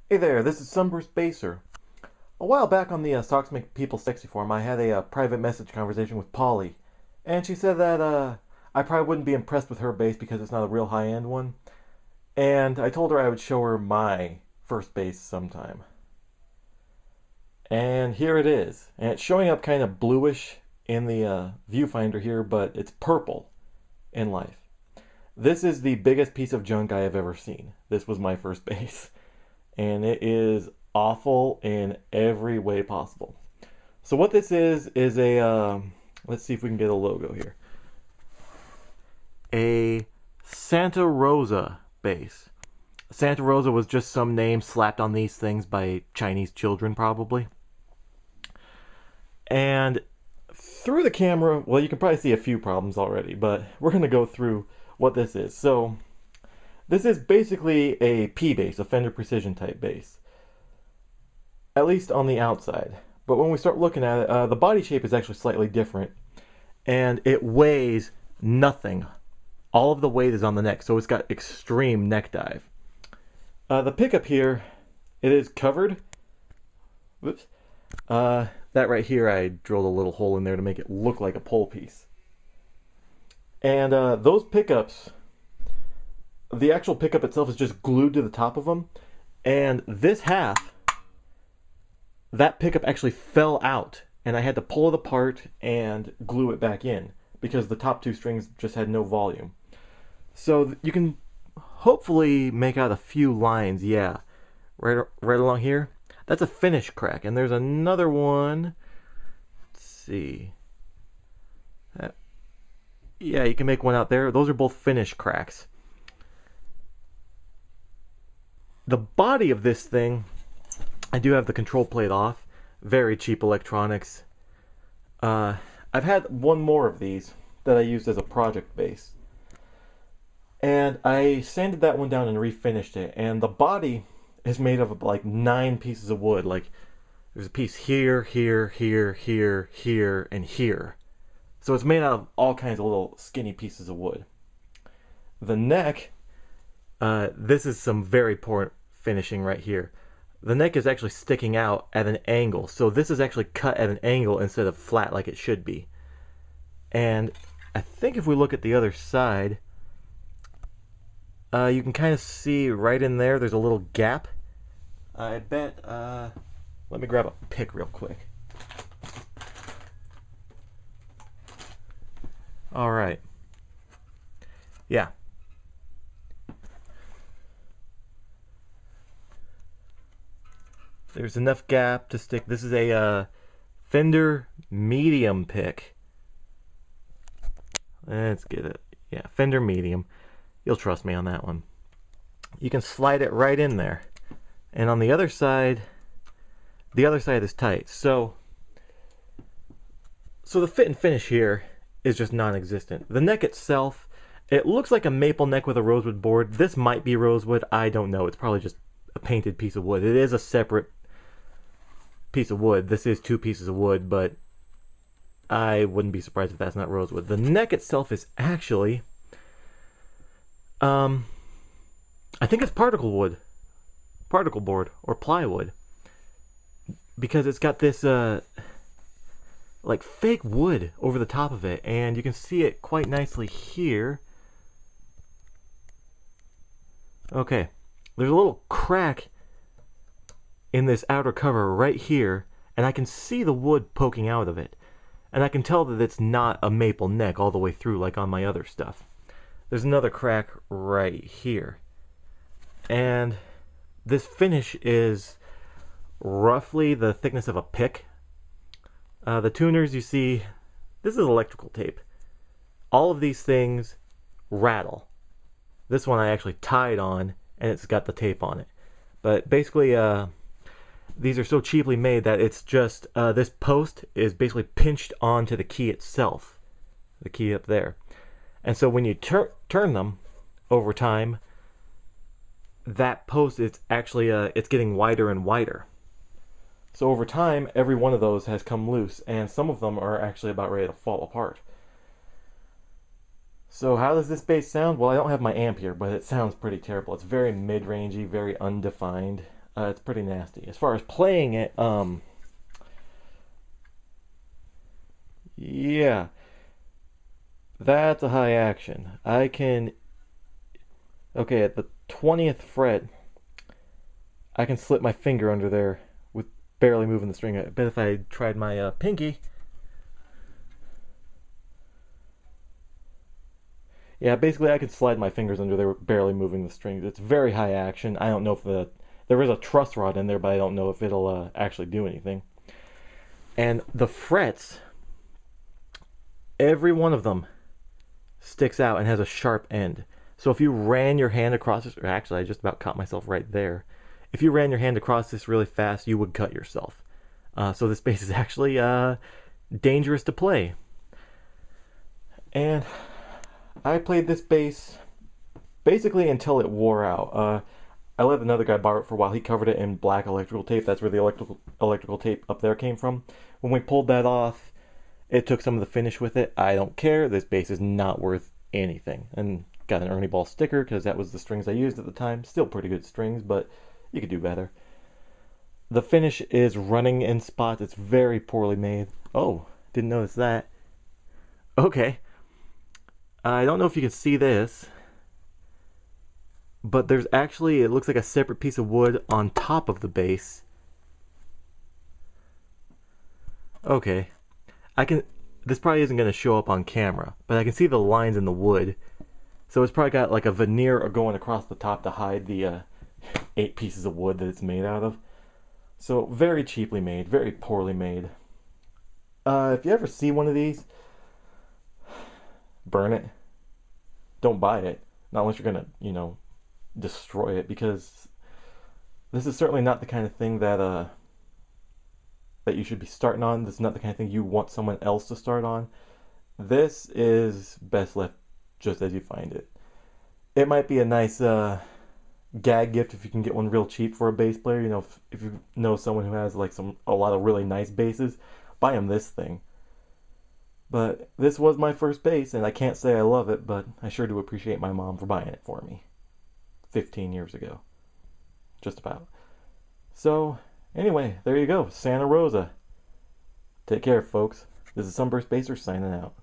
Hey there, this is Sunburst Baser. A while back on the Socks Make People Sexy forum, I had a private message conversation with Polly, and she said that I probably wouldn't be impressed with her bass because it's not a real high-end one. And I told her I would show her my first bass sometime. And here it is. And it's showing up kind of bluish in the viewfinder here, but it's purple in life. This is the biggest piece of junk I have ever seen. This was my first bass. And it is awful in every way possible. So what this is a, let's see if we can get a logo here. A Santa Rosa bass. Santa Rosa was just some name slapped on these things by Chinese children, probably. And through the camera, well, you can probably see a few problems already, but we're going to go through what this is. So this is basically a P bass, a Fender Precision type bass, at least on the outside. But when we start looking at it, the body shape is actually slightly different, and it weighs nothing. All of the weight is on the neck, so it's got extreme neck dive. The pickup here, it is covered. Whoops. That right here, I drilled a little hole in there to make it look like a pole piece. And those pickups, the actual pickup itself is just glued to the top of them. And this half, that pickup actually fell out. And I had to pull it apart and glue it back in because the top two strings just had no volume. So you can hopefully make out a few lines, yeah. Right along here. That's a finish crack. And there's another one. Let's see. Yeah, you can make one out there. Those are both finish cracks. The body of this thing, I do have the control plate off. Very cheap electronics. I've had one more of these that I used as a project bass. And I sanded that one down and refinished it. And the body is made of like 9 pieces of wood. Like there's a piece here, here, here, here, here, and here. So it's made out of all kinds of little skinny pieces of wood. The neck, this is some very poor finishing right here. The neck is actually sticking out at an angle. So this is actually cut at an angle instead of flat like it should be. And I think if we look at the other side, you can kind of see right in there, there's a little gap. I bet, let me grab a pick real quick. All right. Yeah. There's enough gap to stick. This is a Fender medium pick. Let's get it. Yeah, Fender medium. You'll trust me on that one. You can slide it right in there. And on the other side is tight. So the fit and finish here is just non-existent. The neck itself, it looks like a maple neck with a rosewood board. This might be rosewood. I don't know. It's probably just a painted piece of wood. It is a separate piece of wood. This is 2 pieces of wood, but I wouldn't be surprised if that's not rosewood. The neck itself is actually, I think it's particle board, or plywood, because it's got this like fake wood over the top of it, and you can see it quite nicely here. Okay, there's a little crack in this outer cover right here, and I can see the wood poking out of it, and I can tell that it's not a maple neck all the way through like on my other stuff. There's another crack right here, and this finish is roughly the thickness of a pick. The tuners, you see, this is electrical tape. All of these things rattle. This one I actually tied on, and it's got the tape on it. But basically, these are so cheaply made that it's just, this post is basically pinched onto the key itself. The key up there. And so when you turn them over time, that post is actually, it's getting wider and wider. So over time, every one of those has come loose, and some of them are actually about ready to fall apart. So how does this bass sound? Well, I don't have my amp here, but it sounds pretty terrible. It's very mid-rangey, very undefined. It's pretty nasty. As far as playing it, yeah, that's a high action. I can, okay, at the 20th fret, I can slip my finger under there with barely moving the string. I bet if I tried my pinky, yeah, basically I could slide my fingers under there barely moving the strings. It's very high action. I don't know if there is a truss rod in there, but I don't know if it'll actually do anything. And the frets, every one of them sticks out and has a sharp end. So if you ran your hand across this, or actually I just about caught myself right there. If you ran your hand across this really fast, you would cut yourself. So this bass is actually dangerous to play. And I played this bass basically until it wore out. I let another guy borrow it for a while. He covered it in black electrical tape. That's where the electrical tape up there came from. When we pulled that off, it took some of the finish with it. I don't care. This bass is not worth anything. And got an Ernie Ball sticker because that was the strings I used at the time. Still pretty good strings, but you could do better. The finish is running in spots. It's very poorly made. Oh, didn't notice that. Okay. I don't know if you can see this, but there's actually, it looks like a separate piece of wood on top of the bass. Okay. This probably isn't going to show up on camera, but I can see the lines in the wood. So it's probably got like a veneer going across the top to hide the 8 pieces of wood that it's made out of. So very cheaply made, very poorly made. If you ever see one of these, burn it. Don't buy it. Not unless you're gonna, destroy it, because this is certainly not the kind of thing that you should be starting on. This is not the kind of thing you want someone else to start on. This is best left just as you find it. It might be a nice gag gift if you can get one real cheap for a bass player. If you know someone who has like a lot of really nice basses, buy them this thing. But this was my first bass, and I can't say I love it, but I sure do appreciate my mom for buying it for me 15 years ago. Just about. So, anyway, there you go. Santa Rosa. Take care, folks. This is Sunburst Basser signing out.